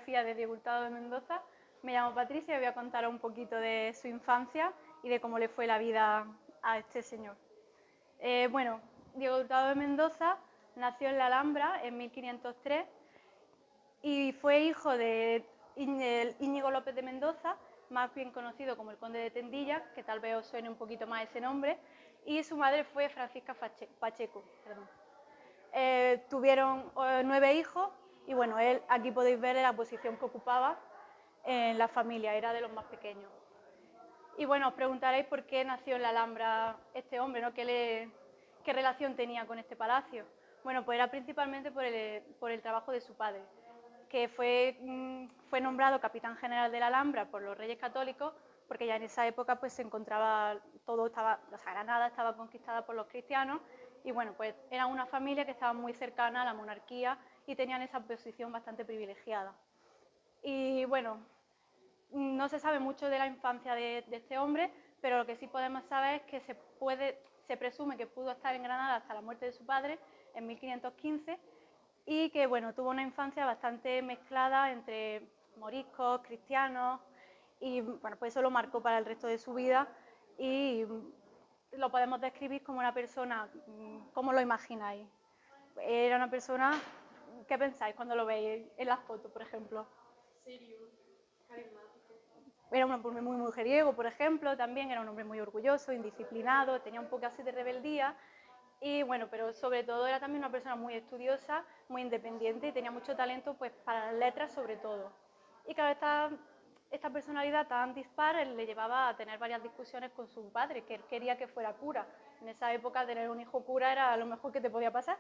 biografía de Diego Hurtado de Mendoza. Me llamo Patricia y voy a contaros un poquito de su infancia y de cómo le fue la vida a este señor. Bueno, Diego Hurtado de Mendoza nació en la Alhambra en 1503 y fue hijo de Íñigo López de Mendoza, más bien conocido como el conde de Tendilla, que tal vez os suene un poquito más ese nombre, y su madre fue Francisca Pacheco. Tuvieron 9 hijos y bueno, él, aquí podéis ver la posición que ocupaba en la familia, era de los más pequeños. Y bueno, os preguntaréis por qué nació en la Alhambra este hombre, ¿no? ¿Qué relación tenía con este palacio? Bueno, pues era principalmente por el trabajo de su padre, que fue nombrado capitán general de la Alhambra por los Reyes Católicos, porque ya en esa época pues se encontraba, Granada estaba conquistada por los cristianos, y bueno, pues era una familia que estaba muy cercana a la monarquía y tenían esa posición bastante privilegiada. Y bueno, no se sabe mucho de la infancia de este hombre, pero lo que sí podemos saber es que se presume que pudo estar en Granada hasta la muerte de su padre en 1515 y que bueno, tuvo una infancia bastante mezclada entre moriscos, cristianos y bueno, pues eso lo marcó para el resto de su vida y lo podemos describir como una persona, ¿cómo lo imagináis? Era una persona, ¿qué pensáis cuando lo veis en las fotos, por ejemplo? Serio, carismático. Era un hombre muy mujeriego, por ejemplo, también era un hombre muy orgulloso, indisciplinado, tenía un poco así de rebeldía y bueno, pero sobre todo era también una persona muy estudiosa, muy independiente y tenía mucho talento pues para las letras sobre todo. Y claro, esta personalidad tan dispar le llevaba a tener varias discusiones con su padre, que él quería que fuera cura. En esa época tener un hijo cura era lo mejor que te podía pasar,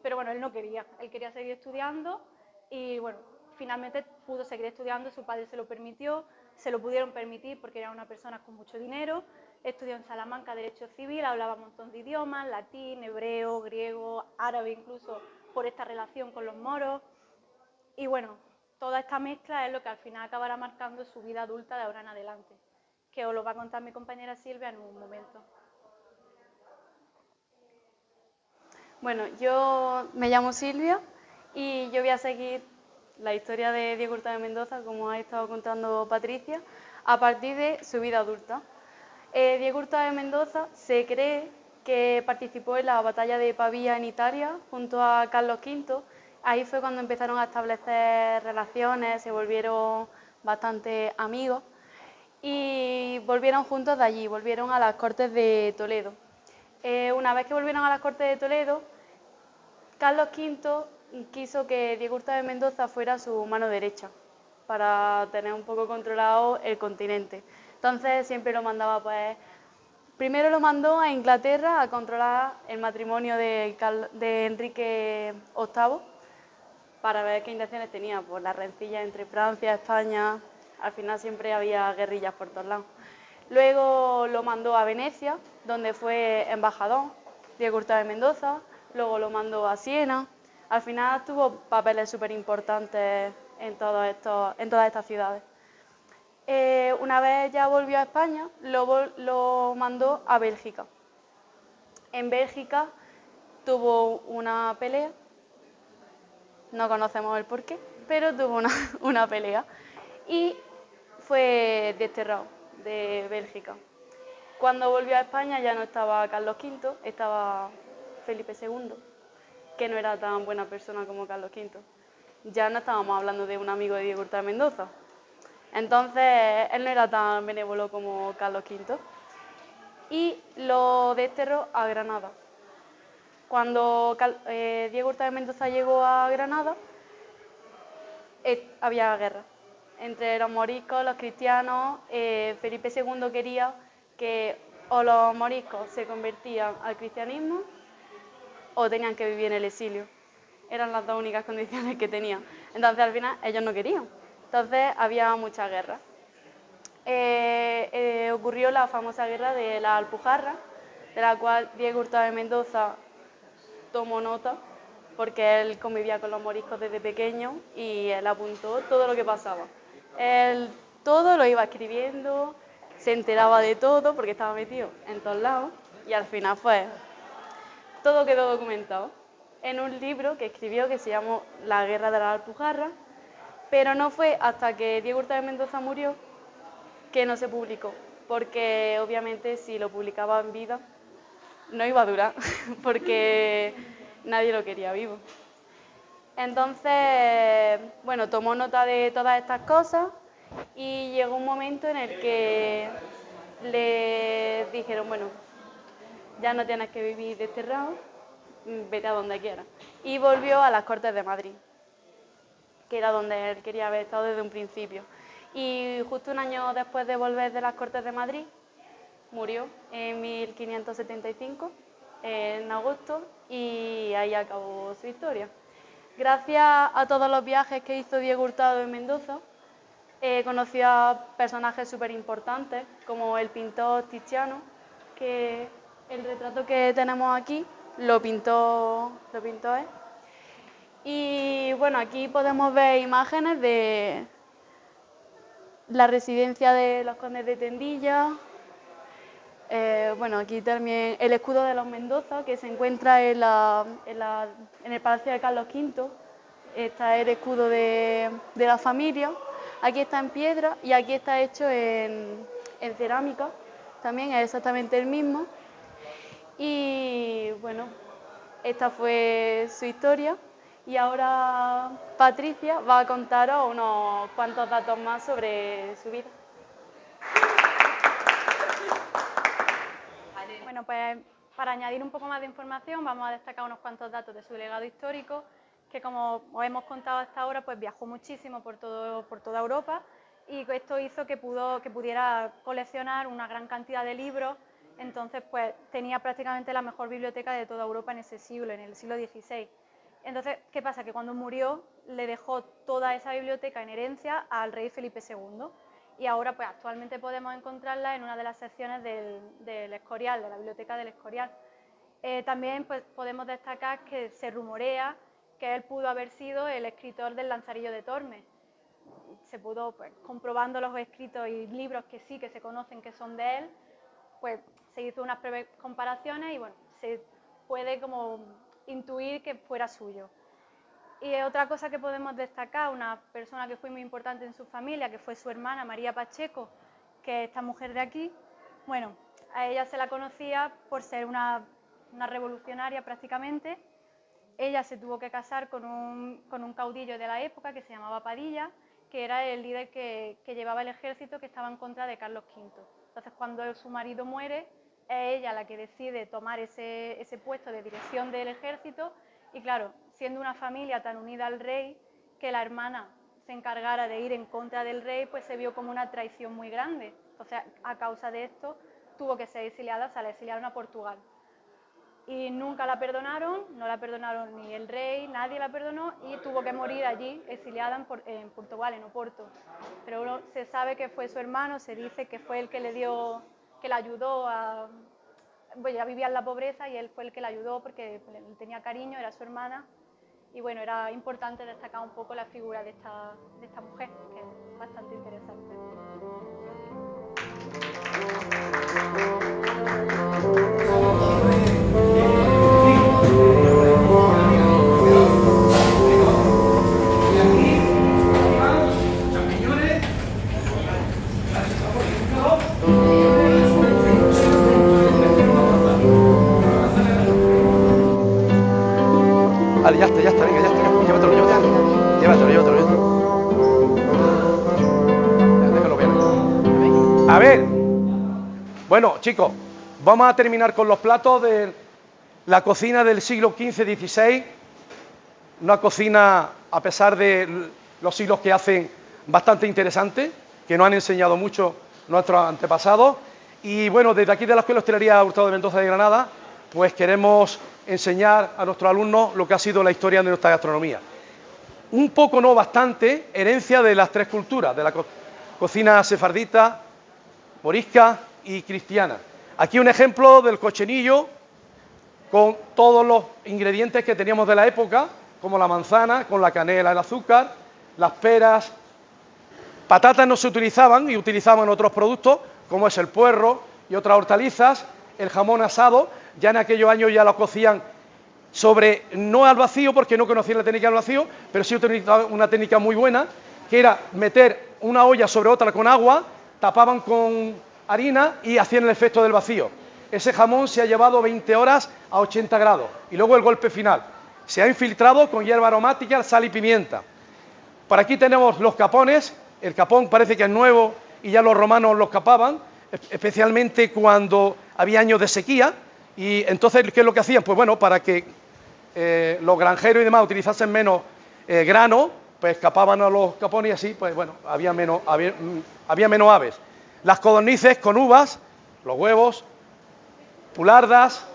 pero bueno, él no quería, él quería seguir estudiando y bueno, finalmente pudo seguir estudiando, su padre se lo permitió, se lo pudieron permitir porque era una persona con mucho dinero, estudió en Salamanca Derecho Civil, hablaba un montón de idiomas, latín, hebreo, griego, árabe incluso, por esta relación con los moros. Y bueno, toda esta mezcla es lo que al final acabará marcando su vida adulta de ahora en adelante, que os lo va a contar mi compañera Silvia en un momento. Bueno, yo me llamo Silvia y yo voy a seguir la historia de Diego Hurtado de Mendoza, como ha estado contando Patricia, a partir de su vida adulta. Diego Hurtado de Mendoza se cree que participó en la batalla de Pavía en Italia junto a Carlos V. Ahí fue cuando empezaron a establecer relaciones, se volvieron bastante amigos y volvieron juntos de allí, volvieron a las Cortes de Toledo. Una vez que volvieron a las Cortes de Toledo, Carlos V quiso que Diego Hurtado de Mendoza fuera su mano derecha para tener un poco controlado el continente. Entonces siempre lo mandaba, pues, primero lo mandó a Inglaterra a controlar el matrimonio de Enrique VIII para ver qué intenciones tenía, pues las rencillas entre Francia, España, al final siempre había guerrillas por todos lados. Luego lo mandó a Venecia, donde fue embajador, Diego Hurtado de Mendoza, luego lo mandó a Siena, al final tuvo papeles súper importantes en todas estas ciudades. Una vez ya volvió a España, lo mandó a Bélgica. En Bélgica tuvo una pelea, no conocemos el porqué, pero tuvo una pelea y fue desterrado de Bélgica. Cuando volvió a España ya no estaba Carlos V, estaba Felipe II, que no era tan buena persona como Carlos V. Ya no estábamos hablando de un amigo de Diego Hurtado de Mendoza. Entonces él no era tan benévolo como Carlos V y lo desterró a Granada. Cuando Diego Hurtado de Mendoza llegó a Granada, había guerra entre los moriscos, los cristianos. Felipe II quería que o los moriscos se convertían al cristianismo o tenían que vivir en el exilio. Eran las dos únicas condiciones que tenían. Entonces al final ellos no querían. Entonces había mucha guerra. Ocurrió la famosa guerra de la Alpujarra, de la cual Diego Hurtado de Mendoza tomó nota, porque él convivía con los moriscos desde pequeño y él apuntó todo lo que pasaba. Él todo lo iba escribiendo, se enteraba de todo porque estaba metido en todos lados y al final todo quedó documentado en un libro que escribió que se llamó La Guerra de la Alpujarra, Pero no fue hasta que Diego Hurtado de Mendoza murió que no se publicó, porque obviamente si lo publicaba en vida no iba a durar, porque nadie lo quería vivo. Entonces, bueno, tomó nota de todas estas cosas y llegó un momento en el que le dijeron, bueno, ya no tienes que vivir desterrado, vete a donde quieras. Y volvió a las Cortes de Madrid, que era donde él quería haber estado desde un principio. Y justo un año después de volver de las Cortes de Madrid, murió en 1575, en agosto, y ahí acabó su historia. Gracias a todos los viajes que hizo Diego Hurtado en Mendoza, conoció a personajes súper importantes, como el pintor Tiziano, que el retrato que tenemos aquí lo pintó él. Y bueno, aquí podemos ver imágenes de la residencia de los condes de Tendilla. Bueno, aquí también el escudo de los Mendoza, que se encuentra en el Palacio de Carlos V. Está el escudo de la familia. Aquí está en piedra y aquí está hecho en cerámica. También es exactamente el mismo. Y bueno, esta fue su historia. Y ahora Patricia va a contaros unos cuantos datos más sobre su vida. Bueno, pues para añadir un poco más de información vamos a destacar unos cuantos datos de su legado histórico, que como os hemos contado hasta ahora, pues viajó muchísimo por toda Europa y esto hizo que pudiera coleccionar una gran cantidad de libros. Entonces pues tenía prácticamente la mejor biblioteca de toda Europa en ese siglo, en el siglo XVI. Entonces, ¿qué pasa? Que cuando murió le dejó toda esa biblioteca en herencia al rey Felipe II. Y ahora pues actualmente podemos encontrarla en una de las secciones del Escorial, de la Biblioteca del Escorial. También pues, podemos destacar que se rumorea que él pudo haber sido el escritor del Lazarillo de Tormes. Se pudo, pues, comprobando los escritos y libros que sí que se conocen que son de él, pues se hizo unas breves comparaciones y bueno, se puede como intuir que fuera suyo. Y otra cosa que podemos destacar, una persona que fue muy importante en su familia, que fue su hermana María Pacheco, que es esta mujer de aquí, bueno, a ella se la conocía por ser una revolucionaria prácticamente. Ella se tuvo que casar con un caudillo de la época que se llamaba Padilla, que era el líder que llevaba el ejército que estaba en contra de Carlos V. Entonces, cuando su marido muere, es ella la que decide tomar ese puesto de dirección del ejército. Y claro, siendo una familia tan unida al rey, que la hermana se encargara de ir en contra del rey, pues se vio como una traición muy grande. Entonces, a causa de esto, tuvo que ser exiliada, o sea, la exiliaron a Portugal. Y nunca la perdonaron, no la perdonaron ni el rey, nadie la perdonó y tuvo que morir allí, exiliada en Portugal, en Oporto. Pero se sabe que fue su hermano, se dice que fue el que que la ayudó pues ya vivía en la pobreza y él fue el que la ayudó porque le tenía cariño, era su hermana. Y bueno, era importante destacar un poco la figura de esta mujer, que es bastante interesante. Vale, ya está, venga, ya está. Llévatelo. Déjalo bien. A ver, bueno, chicos, vamos a terminar con los platos de la cocina del siglo XV-XVI. Una cocina, a pesar de los siglos que hacen, bastante interesante, que nos han enseñado mucho nuestros antepasados. Y bueno, desde aquí de la Escuela de Hostelería Hurtado de Mendoza de Granada, pues queremos enseñar a nuestros alumnos lo que ha sido la historia de nuestra gastronomía. Un poco, no bastante, herencia de las tres culturas, de la cocina sefardita, morisca y cristiana. Aquí un ejemplo del cochinillo con todos los ingredientes que teníamos de la época, como la manzana, con la canela, el azúcar, las peras. Patatas no se utilizaban y utilizaban otros productos, como es el puerro y otras hortalizas, el jamón asado. Ya en aquellos años ya lo cocían no al vacío, porque no conocían la técnica del vacío, pero sí utilizaban una técnica muy buena, que era meter una olla sobre otra con agua, tapaban con harina y hacían el efecto del vacío. Ese jamón se ha llevado 20 horas a 80 grados y luego el golpe final. Se ha infiltrado con hierba aromática, sal y pimienta. Por aquí tenemos los capones. El capón parece que es nuevo y ya los romanos los capaban, especialmente cuando había años de sequía. Y entonces, ¿qué es lo que hacían? Pues bueno, para que los granjeros y demás utilizasen menos grano, pues capaban a los capones y así, pues bueno, había menos aves. Las codornices con uvas, los huevos, pulardas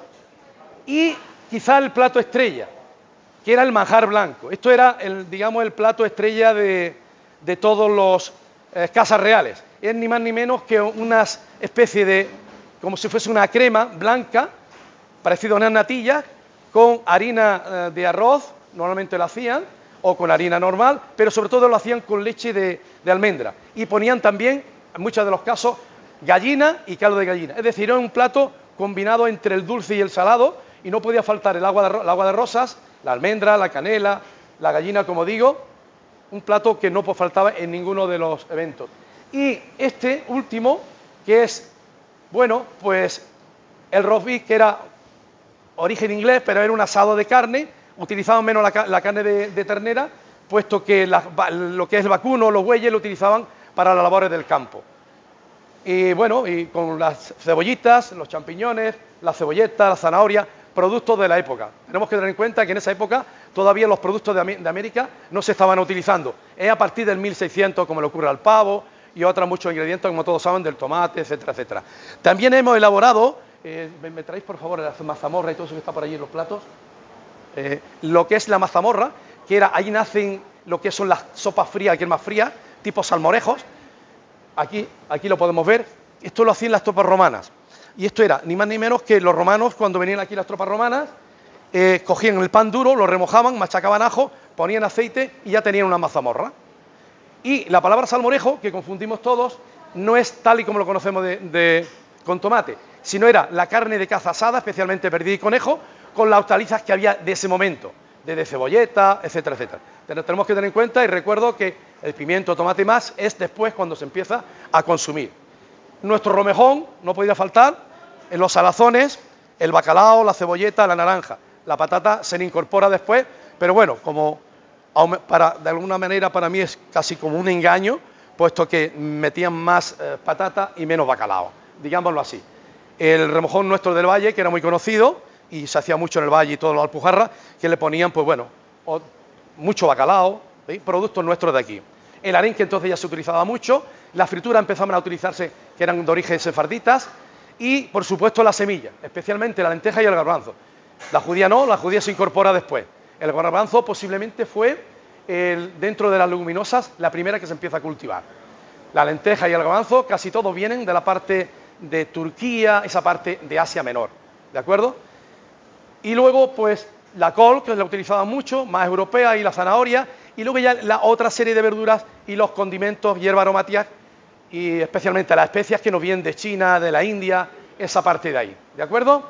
y quizá el plato estrella, que era el manjar blanco. Esto era, digamos, el plato estrella de todos los casas reales. Es ni más ni menos que una especie de, como si fuese una crema blanca, parecido a unas natillas, con harina de arroz, normalmente lo hacían, o con harina normal, pero sobre todo lo hacían con leche de almendra. Y ponían también, en muchos de los casos, gallina y caldo de gallina. Es decir, era un plato combinado entre el dulce y el salado, y no podía faltar el agua de rosas, la almendra, la canela, la gallina, como digo, un plato que no faltaba en ninguno de los eventos. Y este último, que es, bueno, pues el roast beef, que era origen inglés, pero era un asado de carne, utilizaban menos la carne de ternera, puesto que lo que es el vacuno, los bueyes, lo utilizaban para las labores del campo. Y bueno, y con las cebollitas, los champiñones, la cebolleta, la zanahoria, productos de la época. Tenemos que tener en cuenta que en esa época todavía los productos de América no se estaban utilizando. Es a partir del 1600, como le ocurre al pavo y otros muchos ingredientes, como todos saben, del tomate, etcétera, etcétera. También hemos elaborado, ¿me traéis por favor la mazamorra y todo eso que está por allí en los platos? Lo que es la mazamorra, que era, ahí nacen lo que son las sopas frías, que es más fría, tipo salmorejos. Aquí lo podemos ver. Esto lo hacían las tropas romanas. Y esto era ni más ni menos que los romanos, cuando venían aquí las tropas romanas, cogían el pan duro, lo remojaban, machacaban ajo, ponían aceite y ya tenían una mazamorra. Y la palabra salmorejo, que confundimos todos, no es tal y como lo conocemos con tomate, sino era la carne de caza asada, especialmente perdida y conejo, con las hortalizas que había de ese momento, desde cebolleta, etcétera, etcétera. Tenemos que tener en cuenta, y recuerdo que el pimiento, tomate y más es después cuando se empieza a consumir. Nuestro romejón no podía faltar, en los salazones, el bacalao, la cebolleta, la naranja. La patata se le incorpora después, pero bueno, como de alguna manera para mí es casi como un engaño, puesto que metían más patata y menos bacalao, digámoslo así. El remojón nuestro del valle, que era muy conocido, y se hacía mucho en el valle y todas las Alpujarras, que le ponían, pues bueno, mucho bacalao, ¿sí? Productos nuestros de aquí. El arenque entonces ya se utilizaba mucho, la fritura empezaban a utilizarse, que eran de origen sefarditas, y por supuesto la semilla, especialmente la lenteja y el garbanzo. La judía no, la judía se incorpora después. El garbanzo posiblemente fue, dentro de las leguminosas, la primera que se empieza a cultivar. La lenteja y el garbanzo casi todos vienen de la parte de Turquía, esa parte de Asia Menor, ¿de acuerdo? Y luego, pues, la col, que la utilizaban mucho, más europea, y la zanahoria, y luego ya la otra serie de verduras y los condimentos, hierbas aromáticas, y especialmente las especias que nos vienen de China, de la India, esa parte de ahí, ¿de acuerdo?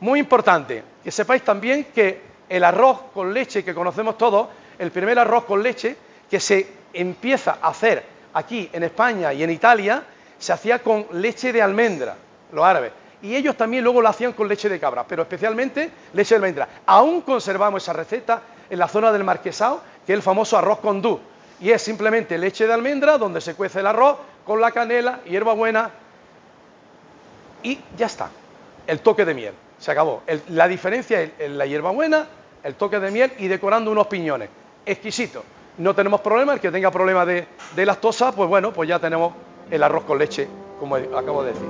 Muy importante, que sepáis también que el arroz con leche que conocemos todos, el primer arroz con leche que se empieza a hacer aquí en España y en Italia, se hacía con leche de almendra, los árabes. Y ellos también luego lo hacían con leche de cabra, pero especialmente leche de almendra. Aún conservamos esa receta en la zona del Marquesado, que es el famoso arroz con dú. Y es simplemente leche de almendra, donde se cuece el arroz con la canela, hierbabuena, y ya está. El toque de miel, se acabó. La diferencia es la hierbabuena, el toque de miel y decorando unos piñones. Exquisito. No tenemos problema, el que tenga problema de lactosa, pues bueno, pues ya tenemos el arroz con leche, como acabo de decir.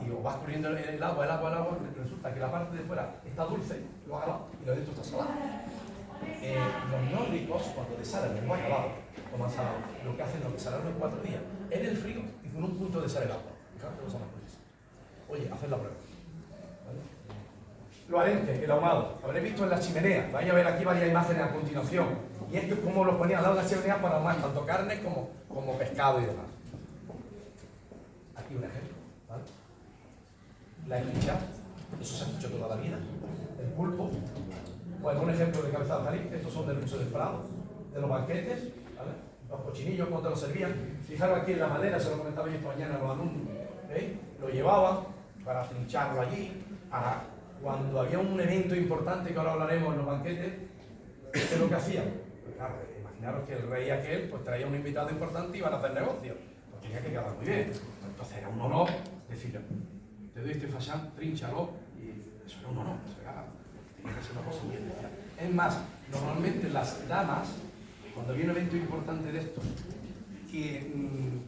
Y o vas corriendo el agua, resulta que la parte de fuera está dulce, lo bacalao, y lo de dentro está salado. Los nórdicos, cuando desalen el bacalao, toman salado, lo que hacen es lo que salaron en 4 días, en el frío y con un punto de sal el agua. Fijaos que no son las cosas. Oye, haced la prueba. ¿Vale? lo arente, el ahumado. Lo habréis visto en la chimenea. Vais a ver aquí varias imágenes a continuación. Y es que como lo ponía al lado de la chimenea para ahumar tanto carne como pescado y demás. Aquí un ejemplo, ¿vale? La escucha, eso se ha hecho toda la vida. El pulpo. Bueno, un ejemplo de cabeza de jabalí. Estos son del Museo del Prado, de los banquetes, ¿vale? Los cochinillos, cómo te los servían. Fijaros aquí en la madera, se lo comentaba yo esta mañana a los alumnos. ¿Veis? Lo llevaban para trincharlo allí, para cuando había un evento importante, que ahora hablaremos en los banquetes, ¿qué es lo que hacían? Pues claro, imaginaros que el rey aquel pues traía un invitado importante y iban a hacer negocios. Pues tenía que quedar muy bien. Entonces era un honor decirle, te doy este faisán, trínchalo, y eso era un honor, eso era, tenía que ser una cosa muy especial. Es más, normalmente las damas, cuando había un evento importante de estos, que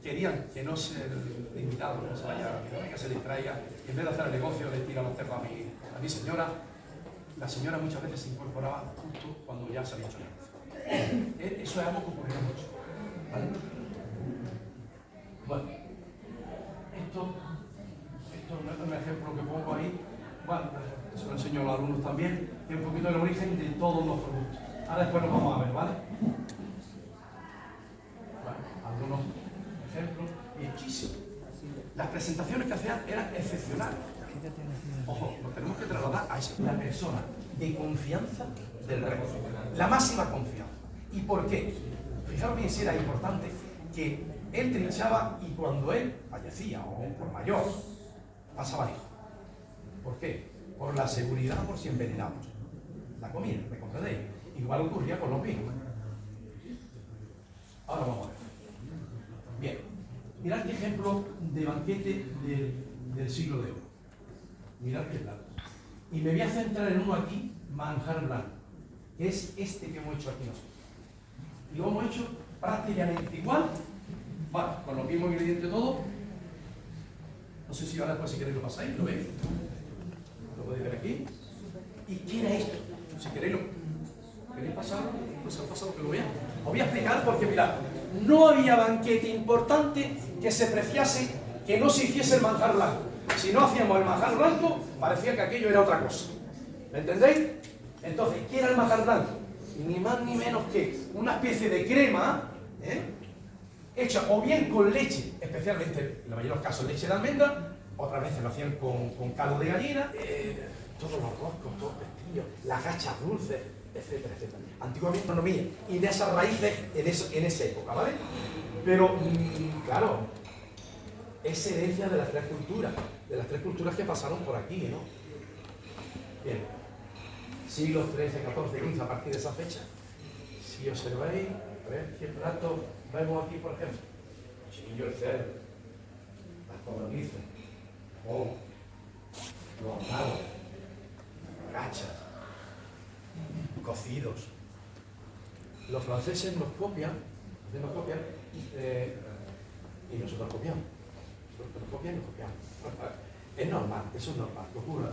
querían que no se el invitado no se vaya, que se distraiga, y en vez de hacer el negocio le tiran los cerdos a mi señora, la señora muchas veces se incorporaba justo cuando ya se había hecho el negocio. Eso es algo que ocurría mucho, ¿vale? Bueno, esto no es un ejemplo que pongo ahí, bueno, eso lo enseño a los alumnos también, que es un poquito el origen de todos los productos. Ahora después lo vamos a ver, ¿vale? Algunos ejemplos, y muchísimos. Las presentaciones que hacían eran excepcionales. Ojo, lo tenemos que trasladar a eso. La persona de confianza del rey. La máxima confianza. ¿Y por qué? Fijaros bien si era importante que él trinchaba y cuando él fallecía o por mayor, pasaba hijo. ¿Por qué? Por la seguridad, por si envenenamos la comida, ¿me comprendéis? Igual ocurría con los vinos. Ahora vamos a ver. Bien, mirad qué ejemplo de banquete del siglo de oro. Mirad qué plato. Y me voy a centrar en uno aquí, manjar blanco, que es este que hemos hecho aquí nosotros. Y lo hemos hecho prácticamente igual, bueno, con los mismos ingredientes todo. No sé si ahora después si queréis lo pasáis, lo veis. Lo podéis ver aquí. ¿Y qué era esto? Si queréis pasarlo, pues os paso que lo veáis. Os voy a explicar porque mirad. No había banquete importante que se preciase que no se hiciese el manjar blanco. Si no hacíamos el manjar blanco, parecía que aquello era otra cosa. ¿Me entendéis? Entonces, ¿qué era el manjar blanco? Ni más ni menos que una especie de crema, hecha o bien con leche, especialmente en la mayoría de los casos leche de almendra, otras veces lo hacían con caldo de gallina, todos los roscos, todos los pestillos, las gachas dulces, etcétera, etcétera. Antiguamente no había, y de esas raíces en esa época, ¿vale? Pero, claro, es herencia de las tres culturas que pasaron por aquí, ¿no? Bien, siglos XIII, XIV, XV, a partir de esa fecha, si observáis, a ver qué plato vemos aquí, por ejemplo, el chinillo del cerdo, las codornices, los nabos, gachas, cocidos. Los franceses nos copian y nosotros copiamos. Nosotros copian y nos copiamos. Es normal, eso es normal, que ocurra.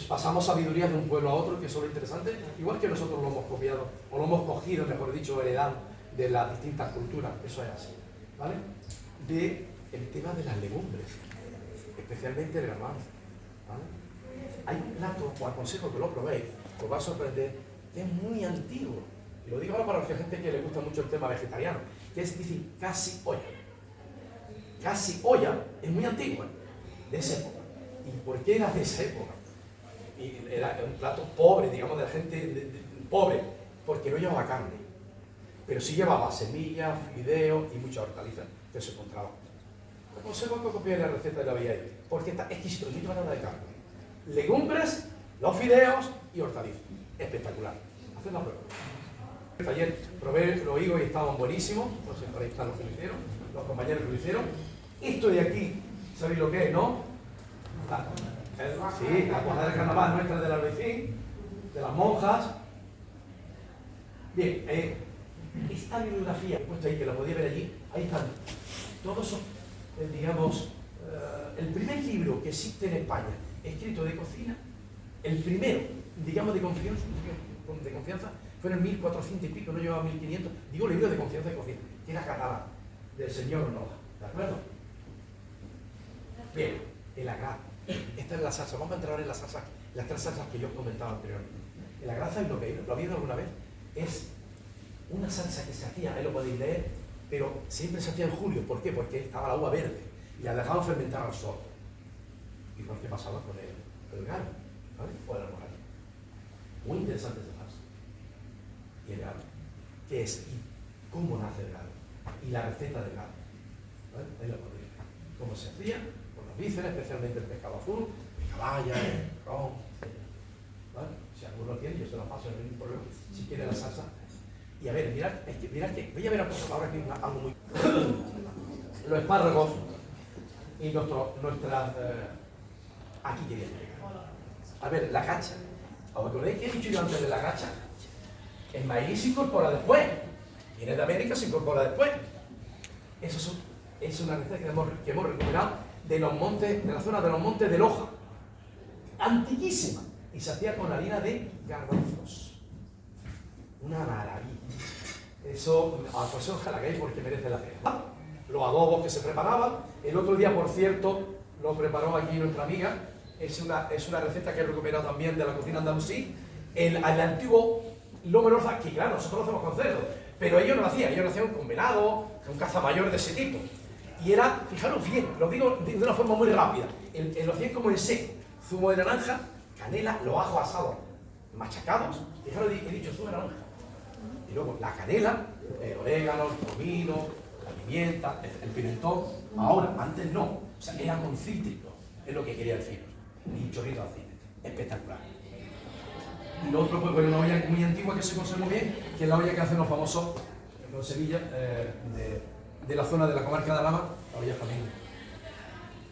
Pasamos sabiduría de un pueblo a otro, que eso es lo interesante, igual que nosotros lo hemos copiado, o lo hemos cogido, mejor dicho, heredado de las distintas culturas, eso es así, ¿vale? El tema de las legumbres, especialmente el garbanzo, ¿vale? Hay un plato, os aconsejo que lo probéis, os va a sorprender, que es muy antiguo, y lo digo ahora para la gente que le gusta mucho el tema vegetariano, que es decir, casi olla. Casi olla es muy antigua, de esa época. ¿Y por qué era de esa época? Y era un plato pobre, digamos, de la gente pobre, porque no llevaba carne, pero sí llevaba semillas, fideos y muchas hortalizas que se encontraban. Os aconsejo que copiéis la receta de la veáis, porque está exquisito, no lleva nada de carne. Legumbres, los fideos y hortalizas. Espectacular. Haced la prueba. Ayer probé los higos y estaban buenísimos, no sé, por ahí están los que lo hicieron, los compañeros que lo hicieron. Esto de aquí, ¿sabéis lo que es, no? Sí, la cuajada del carnaval nuestra del Albaicín, de las monjas. Bien, esta bibliografía que he puesto ahí, que la podéis ver allí, ahí están. Todos son, digamos, el primer libro que existe en España, escrito de cocina, el primero, digamos, de confianza, fue en el 1400 y pico, no llevaba 1500, digo libro de confianza de cocina, que era catalán, del señor Noga, ¿de acuerdo? Bien, el agrado. Esta es la salsa, vamos a entrar ahora en la salsa las tres salsas que yo os comentaba anteriormente. La grasa, lo habéis oído alguna vez, es una salsa que se hacía, ahí lo podéis leer, pero siempre se hacía en julio. ¿Por qué? Porque estaba la uva verde y la dejaban fermentar al sol. Igual que pasaba con el galo, ¿vale? O el almohadilla. Muy interesante esa salsa. Y el galo. ¿Qué es? ¿Y cómo nace el galo? Y la receta del galo. ¿Vale? Ahí la podéis ver. Cómo se hacía, con los vísceras, especialmente el pescado azul, el caballa, el ron, etc. ¿Vale? Si alguno tiene, yo se lo paso, no hay ningún problema. Si quiere la salsa. Y a ver, mirad que voy a ver ahora que algo muy... Los espárragos y nuestras... aquí quería llegar. A ver, la cacha. ¿Os acordáis que he dicho yo antes de la cacha? El maíz se incorpora después. Viene de América, se incorpora después. Eso es una receta que hemos recuperado de los montes, de la zona de los montes de Loja. Antiquísima. Y se hacía con harina de garbanzos. Una maravilla. Eso, pues ojalá que porque merece la pena. Los adobos que se preparaban. El otro día, por cierto, lo preparó aquí nuestra amiga. Es una receta que he recuperado también de la cocina andalusí. El antiguo lomo norza, que claro, nosotros lo hacemos con cerdo, pero ellos no lo hacían con venado, con caza mayor de ese tipo. Y era, fijaros bien, lo digo de una forma muy rápida, lo hacían como en seco, zumo de naranja, canela, los ajos asados machacados, fijaros, he dicho zumo de naranja. Y luego la canela, el orégano, el comino, la pimienta, el pimentón. Ahora, antes no, o sea, era con cítrico, es lo que quería deciros. Y un chorrito de aceite, espectacular. Y lo otro, pues, una olla muy antigua que se conserva bien, que es la olla que hacen los famosos en Sevilla, de la zona de la comarca de Alhama, la olla familia.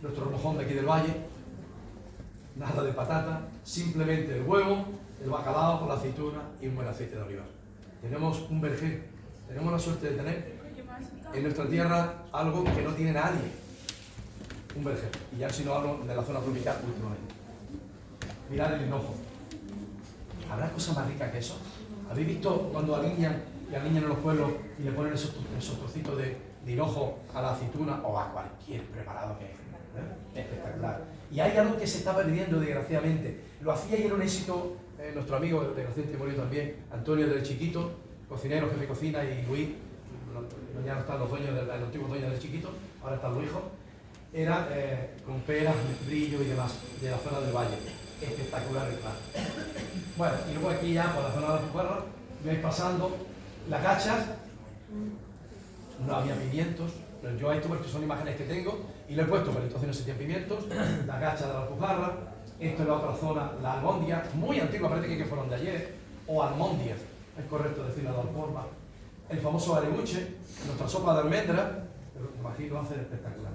Nuestro remojón de aquí del valle, nada de patata, simplemente el huevo, el bacalao con la aceituna y un buen aceite de oliva. Tenemos un vergel, tenemos la suerte de tener en nuestra tierra algo que no tiene nadie, un vergel. Y ya si no hablo de la zona tropical últimamente. Mirad el hinojo. ¿Habrá cosa más rica que eso? ¿Habéis visto cuando aliñan en los pueblos y le ponen esos trocitos de hinojo a la aceituna o a cualquier preparado que es? Espectacular. Y hay algo que se está perdiendo, desgraciadamente. Lo hacía y era un éxito nuestro amigo, desgraciadamente murió también, Antonio del Chiquito, cocinero, jefe de cocina, y Luis, ya no están los dueños, los antiguos dueños del Chiquito, ahora están los hijos. Era con peras, brillo y demás, de la zona del valle. Espectacular el plan. Bueno, y luego aquí ya por la zona de la Alpujarra, vais pasando las gachas, no había pimientos, pero yo esto porque son imágenes que tengo y lo he puesto, pero entonces no se tienen pimientos, las gachas de la Alpujarra, esto es la otra zona, la almondia, muy antigua, parece que fueron de ayer, o almondia, es correcto decirlo de forma, el famoso arebuche, nuestra sopa de almendra, pero me imagino va a ser espectacular.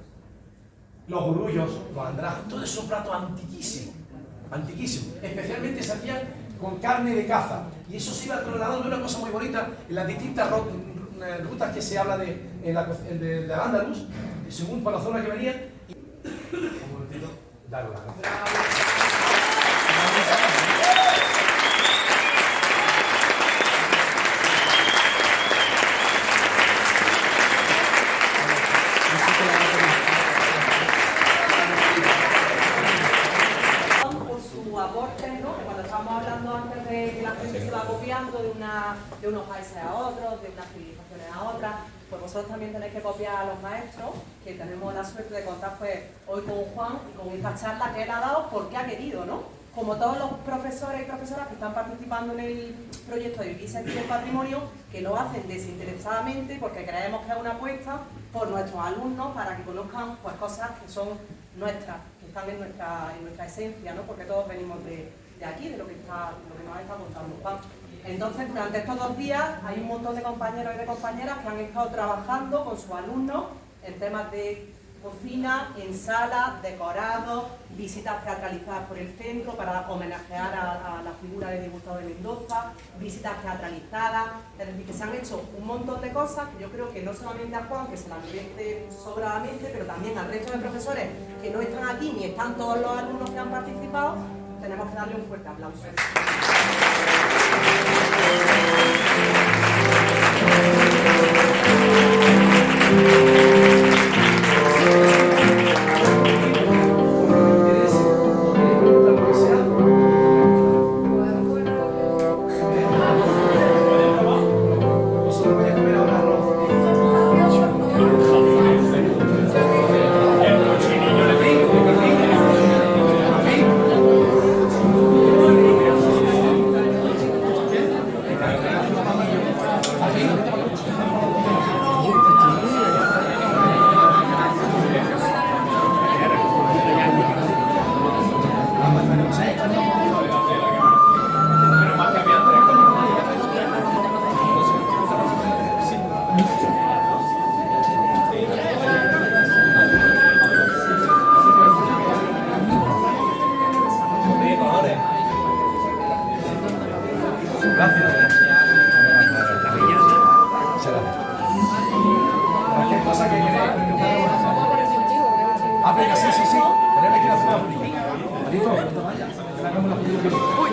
Los gurullos, los andrajos, todo eso plato antiquísimo. Antiquísimo, especialmente se hacían con carne de caza y eso se iba trasladando una cosa muy bonita en las distintas rutas que se habla de Al-Ándalus, según por la zona que venían. Un momentito, dar una gracia. De unos países a otros, de unas civilizaciones a otras, pues vosotros también tenéis que copiar a los maestros, que tenemos la suerte de contar pues hoy con Juan y con esta charla que él ha dado porque ha querido, ¿no? Como todos los profesores y profesoras que están participando en el proyecto de Vivir Sentir el Patrimonio, que lo hacen desinteresadamente porque creemos que es una apuesta por nuestros alumnos para que conozcan pues cosas que son nuestras, que están en nuestra esencia, ¿no? Porque todos venimos de aquí, de lo que nos está contando Juan. Entonces, durante estos 2 días hay un montón de compañeros y de compañeras que han estado trabajando con sus alumnos en temas de cocina, en salas, decorados, visitas teatralizadas por el centro para homenajear a la figura de Diego de Mendoza, visitas teatralizadas, es decir, que se han hecho un montón de cosas que yo creo que no solamente a Juan, que se la merece sobradamente, pero también al resto de profesores que no están aquí ni están todos los alumnos que han participado, tenemos que darle un fuerte aplauso. Cualquier cosa que queráis. Ah, venga, sí. Ponedme aquí la zona bonita. Marito, no te vayas. Que hagamos la foto. Uy.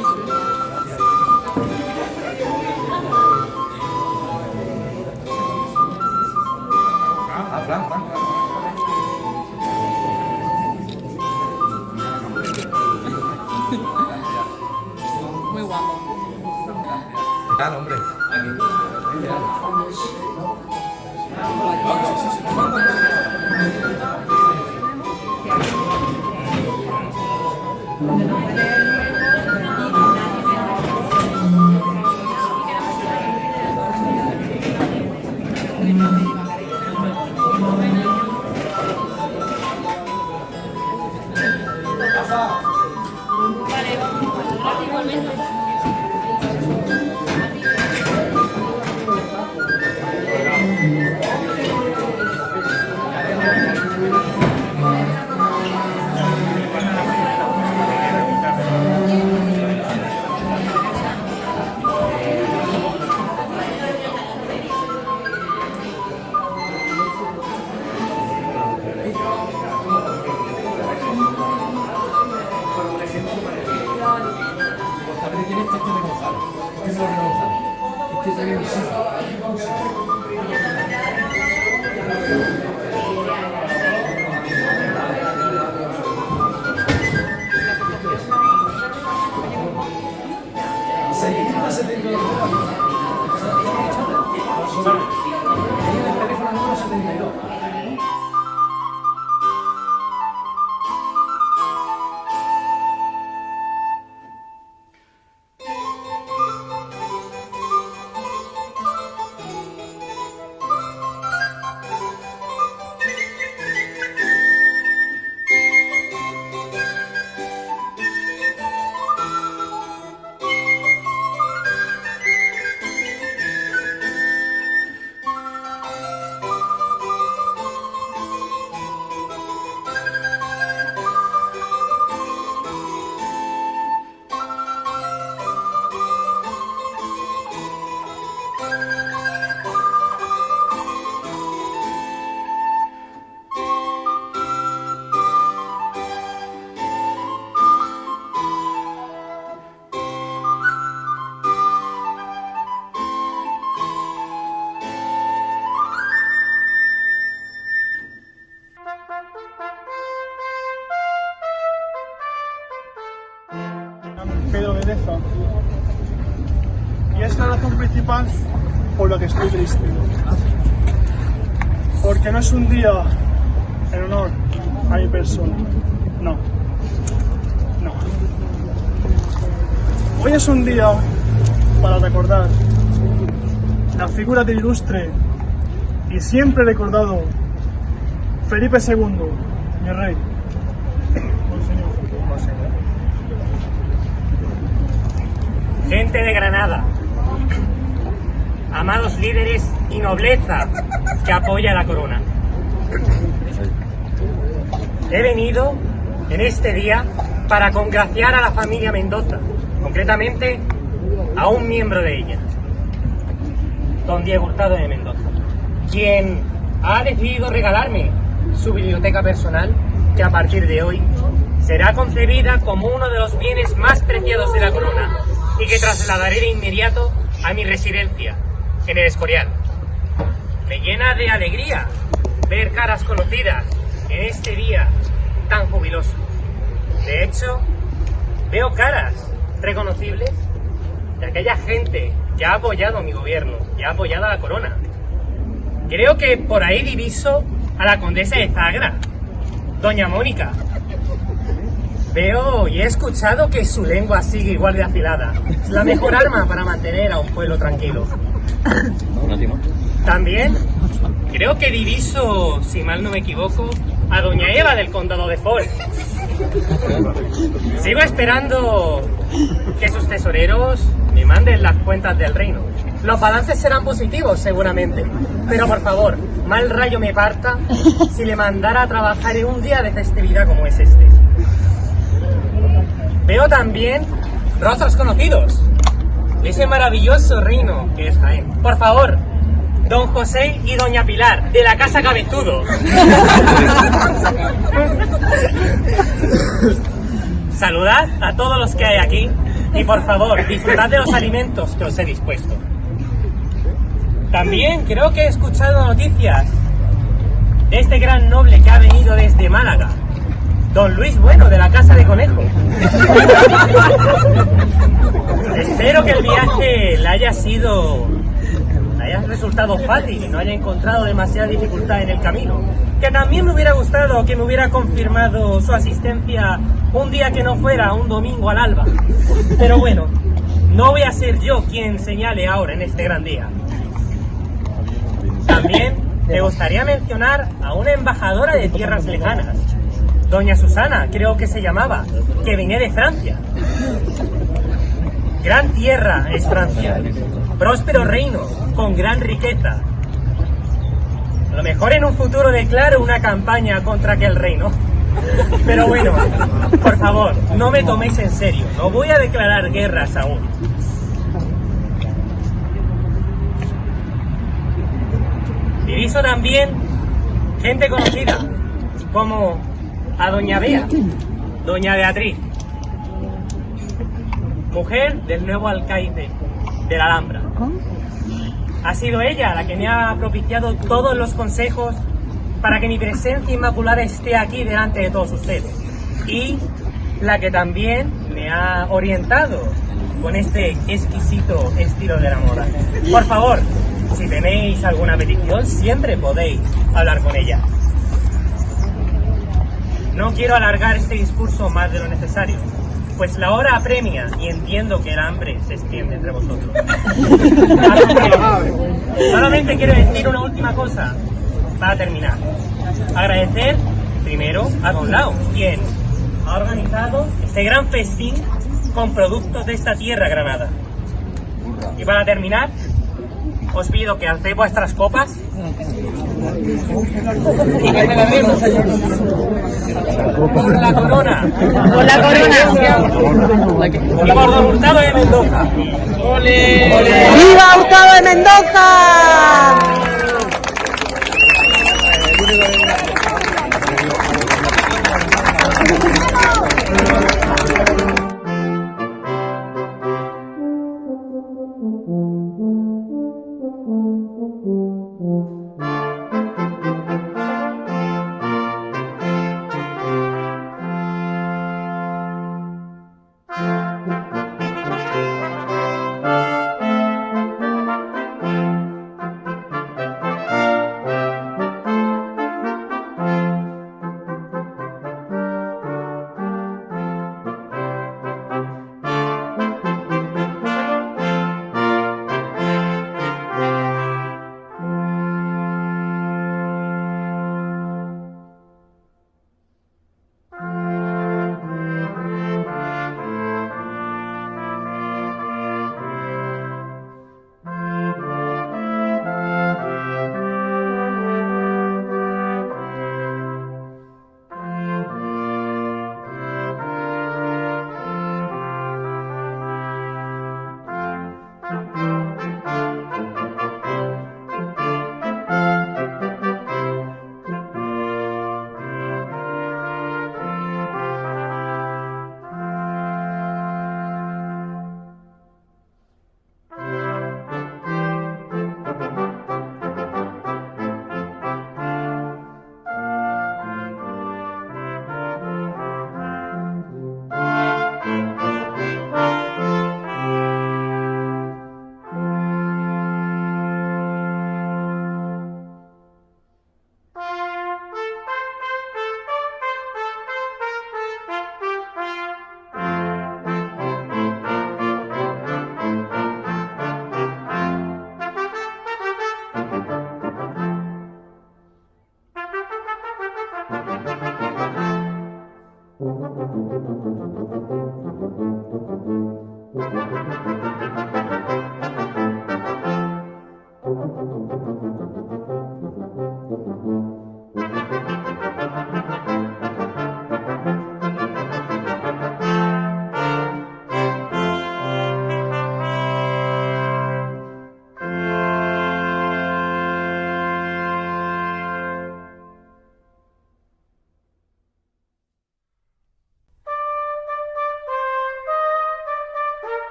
Ah, Fran. Muy guapo. ¿Qué tal, hombre? Pedro de Deza. Y es la razón principal por la que estoy triste. Porque no es un día en honor a mi persona. No. Hoy es un día para recordar la figura del ilustre y siempre recordado Felipe II, mi rey. Monseñor. Gente de Granada, amados líderes y nobleza que apoya la corona. He venido en este día para congraciar a la familia Mendoza, concretamente a un miembro de ella, don Diego Hurtado de Mendoza, quien ha decidido regalarme su biblioteca personal, que a partir de hoy será concebida como uno de los bienes más preciados de la corona y que trasladaré de inmediato a mi residencia en el Escorial. Me llena de alegría ver caras conocidas en este día tan jubiloso. De hecho, veo caras reconocibles de aquella gente que ha apoyado mi gobierno, que ha apoyado a la corona. Creo que por ahí diviso a la condesa de Zagra, doña Mónica. Veo y he escuchado que su lengua sigue igual de afilada. Es la mejor arma para mantener a un pueblo tranquilo. También creo que diviso, si mal no me equivoco, a doña Eva del condado de Ford. Sigo esperando que sus tesoreros me manden las cuentas del reino. Los balances serán positivos, seguramente. Pero por favor, mal rayo me parta si le mandara a trabajar en un día de festividad como es este. Veo también rostros conocidos. de ese maravilloso reino que es Jaén. Por favor, don José y doña Pilar, de la Casa Cabezudo. Saludad a todos los que hay aquí y por favor, disfrutad de los alimentos que os he dispuesto. También creo que he escuchado noticias de este gran noble que ha venido desde Málaga, don Luis Bueno, de la Casa de Conejo. Espero que el viaje le haya resultado fácil y no haya encontrado demasiada dificultad en el camino. Que también me hubiera gustado que me hubiera confirmado su asistencia un día que no fuera un domingo al alba. Pero bueno, no voy a ser yo quien señale ahora en este gran día. También me gustaría mencionar a una embajadora de tierras lejanas, doña Susana, creo que se llamaba, que viene de Francia. Gran tierra es Francia, próspero reino, con gran riqueza. A lo mejor en un futuro declaro una campaña contra aquel reino. Pero bueno, por favor, no me toméis en serio, no voy a declarar guerras aún. Diviso también gente conocida, como a doña Bea, doña Beatriz, mujer del nuevo alcaide de la Alhambra. Ha sido ella la que me ha propiciado todos los consejos para que mi presencia inmaculada esté aquí delante de todos ustedes. Y la que también me ha orientado con este exquisito estilo de la moda. Por favor, si tenéis alguna petición, siempre podéis hablar con ella. No quiero alargar este discurso más de lo necesario, pues la hora apremia y entiendo que el hambre se extiende entre vosotros. Solamente quiero decir una última cosa para terminar. Agradecer primero a don Lau, quien ha organizado este gran festín con productos de esta tierra granada. Y para terminar, os pido que alcéis vuestras copas y que celebremos por la corona. Por la corona. Y por don Hurtado de Mendoza. ¡Ole! ¡Ole! ¡Viva Hurtado de Mendoza!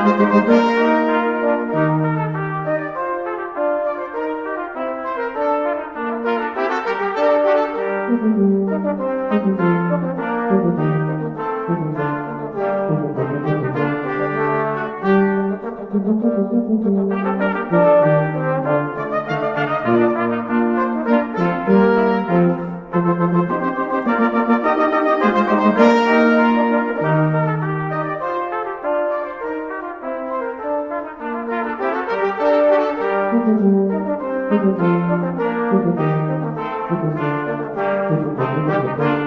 Thank you.